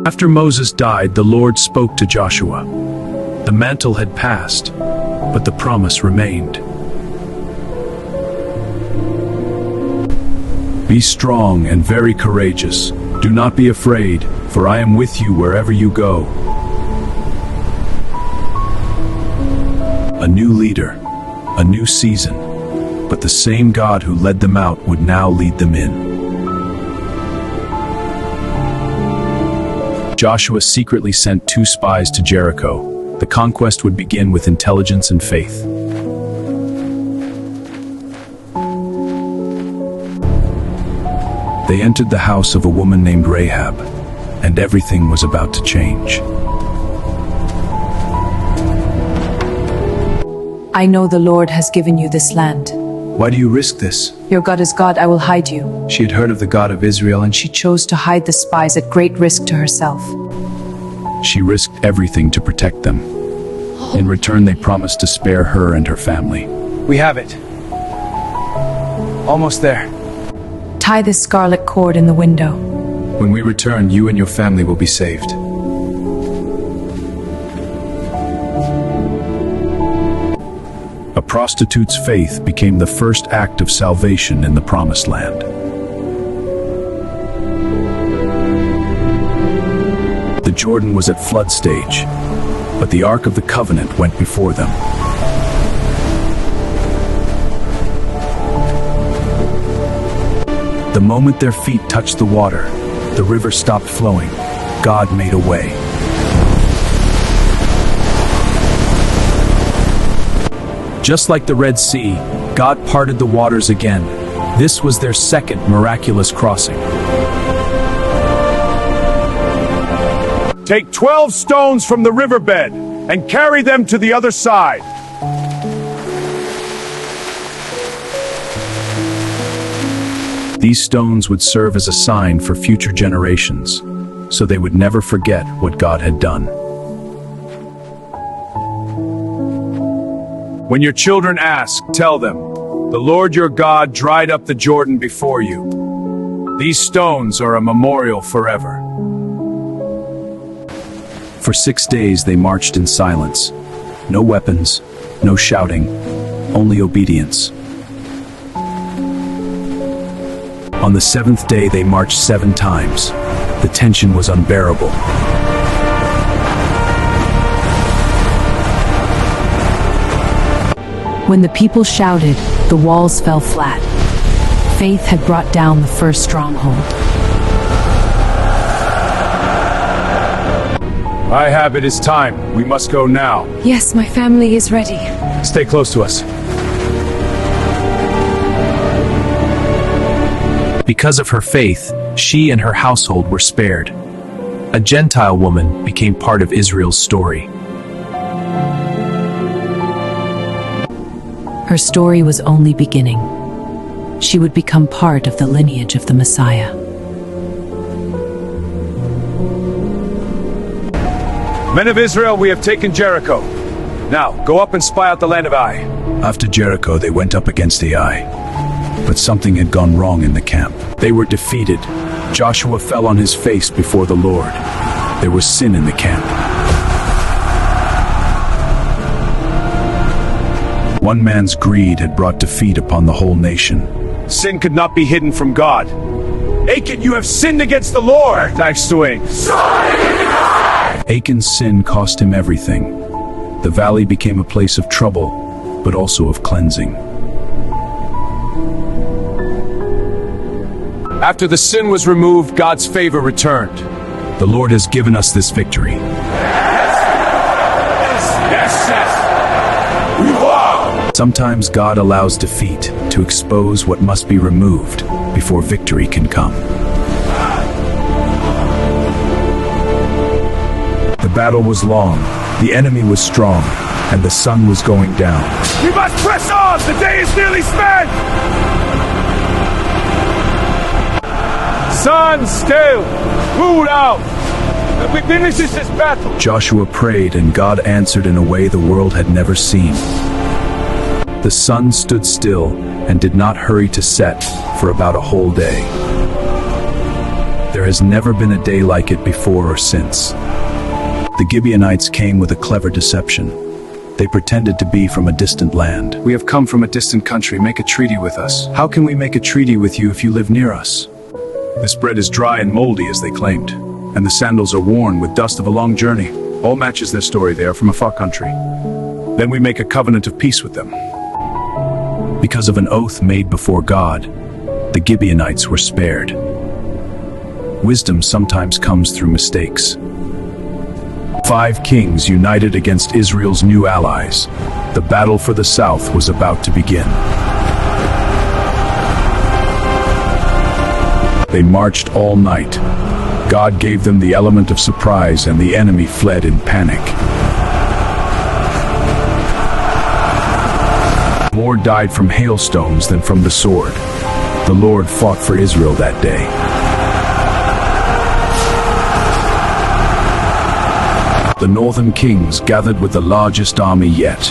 After Moses died, the Lord spoke to Joshua. The mantle had passed, but the promise remained. Be strong and very courageous. Do not be afraid, for I am with you wherever you go. A new leader, a new season, but the same God who led them out would now lead them in. Joshua secretly sent 2 spies to Jericho. The conquest would begin with intelligence and faith. They entered the house of a woman named Rahab, and everything was about to change. I know the Lord has given you this land. Why do you risk this? Your God is God, I will hide you. She had heard of the God of Israel, and She chose to hide the spies at great risk to herself. she risked everything to protect them. In return, they promised to spare her and her family. We have it. Almost there. Tie this scarlet cord in the window. When we return, you and your family will be saved. A prostitute's faith became the first act of salvation in the Promised Land. The Jordan was at flood stage, but the Ark of the Covenant went before them. The moment their feet touched the water, the river stopped flowing. God made a way. Just like the Red Sea, God parted the waters again. This was their second miraculous crossing. Take 12 stones from the riverbed and carry them to the other side. These stones would serve as a sign for future generations, so they would never forget what God had done. When your children ask, tell them, the Lord your God dried up the Jordan before you. These stones are a memorial forever. For 6 days they marched in silence. No weapons, no shouting, only obedience. On the 7th day they marched 7 times. The tension was unbearable. When the people shouted, the walls fell flat. Faith had brought down the first stronghold. I have it is time. We must go now. Yes, my family is ready. Stay close to us. Because of her faith, she and her household were spared. A Gentile woman became part of Israel's story. Her story was only beginning. She would become part of the lineage of the Messiah. Men of Israel, we have taken Jericho. Now, go up and spy out the land of Ai. After Jericho, they went up against Ai. But something had gone wrong in the camp. They were defeated. Joshua fell on his face before the Lord. There was sin in the camp. One man's greed had brought defeat upon the whole nation. Sin could not be hidden from God. Achan, you have sinned against the Lord. Thanks to Achan. Achan's sin cost him everything. The valley became a place of trouble, but also of cleansing. After the sin was removed, God's favor returned. The Lord has given us this victory. Yes. We won! Sometimes God allows defeat to expose what must be removed before victory can come. The battle was long, the enemy was strong, and the sun was going down. We must press on! The day is nearly spent! Sun still! Moon out! We finish this battle! Joshua prayed, and God answered in a way the world had never seen. The sun stood still and did not hurry to set for about a whole day. Their There has never been a day like it before or since. The Gibeonites came with a clever deception. They pretended to be from a distant land. We have come from a distant country. Make a treaty with us. How can we make a treaty with you if you live near us? This bread is dry and moldy, as they claimed, and the sandals are worn with dust of a long journey. All matches their story. They are from a far country. Then we make a covenant of peace with them. Because of an oath made before God, the Gibeonites were spared. Wisdom sometimes comes through mistakes. 5 kings united against Israel's new allies. The battle for the south was about to begin. They marched all night. God gave them the element of surprise, and the enemy fled in panic. More died from hailstones than from the sword. The Lord fought for Israel that day. The northern kings gathered with the largest army yet.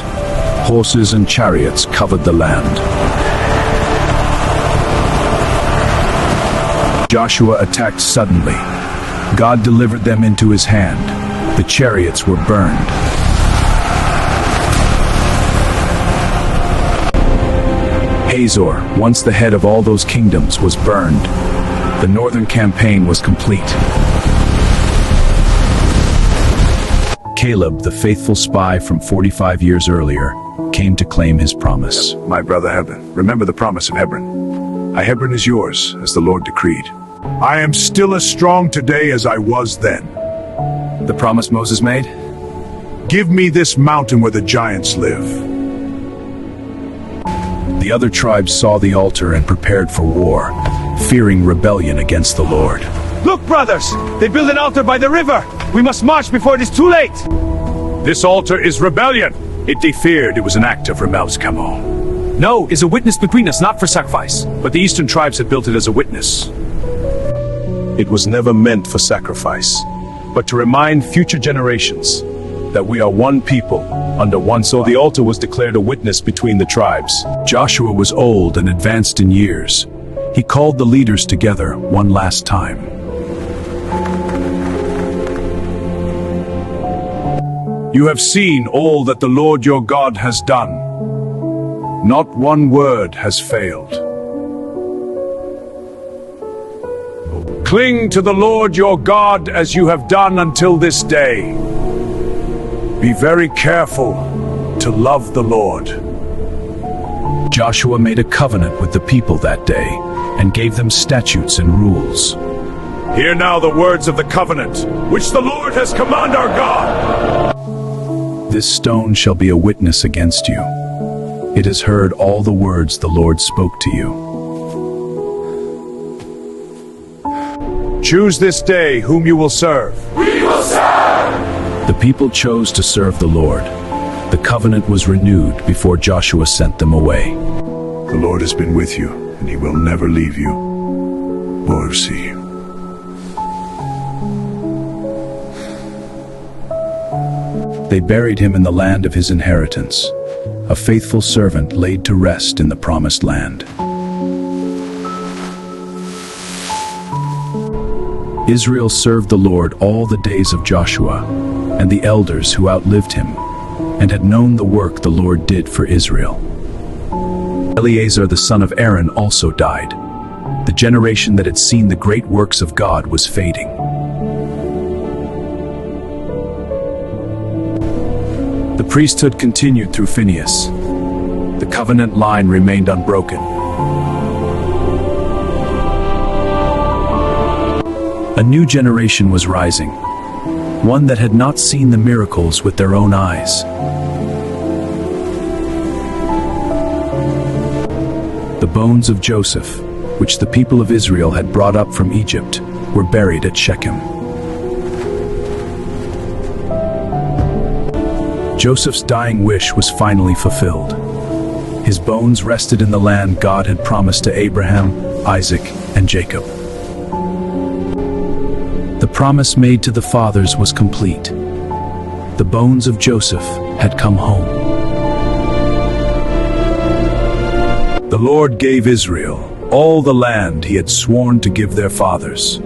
Horses and chariots covered the land. Joshua attacked suddenly. God delivered them into his hand. The chariots were burned. Hazor, once the head of all those kingdoms, was burned. The northern campaign was complete. Caleb, the faithful spy from 45 years earlier, came to claim his promise. My brother Hebron, remember the promise of Hebron. Hebron is yours, as the Lord decreed. I am still as strong today as I was then. The promise Moses made? Give me this mountain where the giants live. The other tribes saw the altar and prepared for war, fearing rebellion against the Lord. Look, brothers! They built an altar by the river! We must march before it is too late! This altar is rebellion. It feared it was an act of Remels-Camo. No, it's a witness between us, not for sacrifice. But the eastern tribes had built it as a witness. It was never meant for sacrifice, but to remind future generations that we are one people, under one soul. The altar was declared a witness between the tribes. Joshua was old and advanced in years. He called the leaders together one last time. You have seen all that the Lord your God has done. Not one word has failed. Cling to the Lord your God as you have done until this day. Be very careful to love the Lord. Joshua made a covenant with the people that day and gave them statutes and rules. Hear now the words of the covenant, which the Lord has commanded our God. This stone shall be a witness against you. It has heard all the words the Lord spoke to you. Choose this day whom you will serve. We will serve! The people chose to serve the Lord. The covenant was renewed before Joshua sent them away. The Lord has been with you, and he will never leave you or see you. They buried him in the land of his inheritance, a faithful servant laid to rest in the promised land. Israel served the Lord all the days of Joshua, and the elders who outlived him, and had known the work the Lord did for Israel. Eleazar the son of Aaron also died. The generation that had seen the great works of God was fading. The priesthood continued through Phinehas. The covenant line remained unbroken. A new generation was rising, one that had not seen the miracles with their own eyes. The bones of Joseph, which the people of Israel had brought up from Egypt, were buried at Shechem. Joseph's dying wish was finally fulfilled. His bones rested in the land God had promised to Abraham, Isaac, and Jacob. The promise made to the fathers was complete. The bones of Joseph had come home. The Lord gave Israel all the land he had sworn to give their fathers.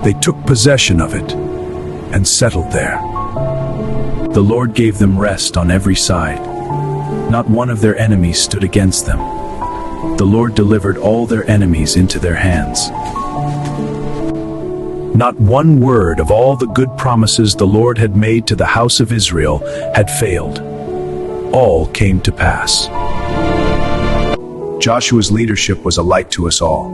They took possession of it and settled there. The Lord gave them rest on every side. Not one of their enemies stood against them. The Lord delivered all their enemies into their hands. Not one word of all the good promises the Lord had made to the house of Israel had failed. All came to pass. Joshua's leadership was a light to us all.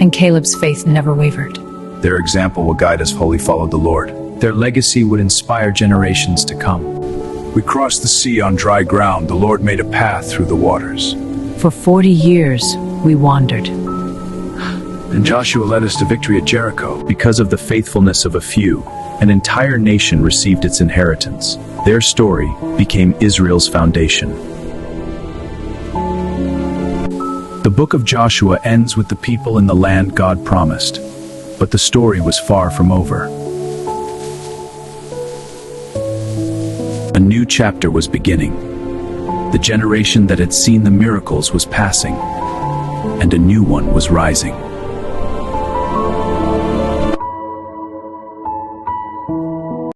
And Caleb's faith never wavered. Their example will guide us wholly followed the Lord. Their legacy would inspire generations to come. We crossed the sea on dry ground. The Lord made a path through the waters. For 40 years, we wandered. And Joshua led us to victory at Jericho. Because of the faithfulness of a few, an entire nation received its inheritance. Their story became Israel's foundation. The book of Joshua ends with the people in the land God promised, but the story was far from over. A new chapter was beginning. The generation that had seen the miracles was passing, and a new one was rising.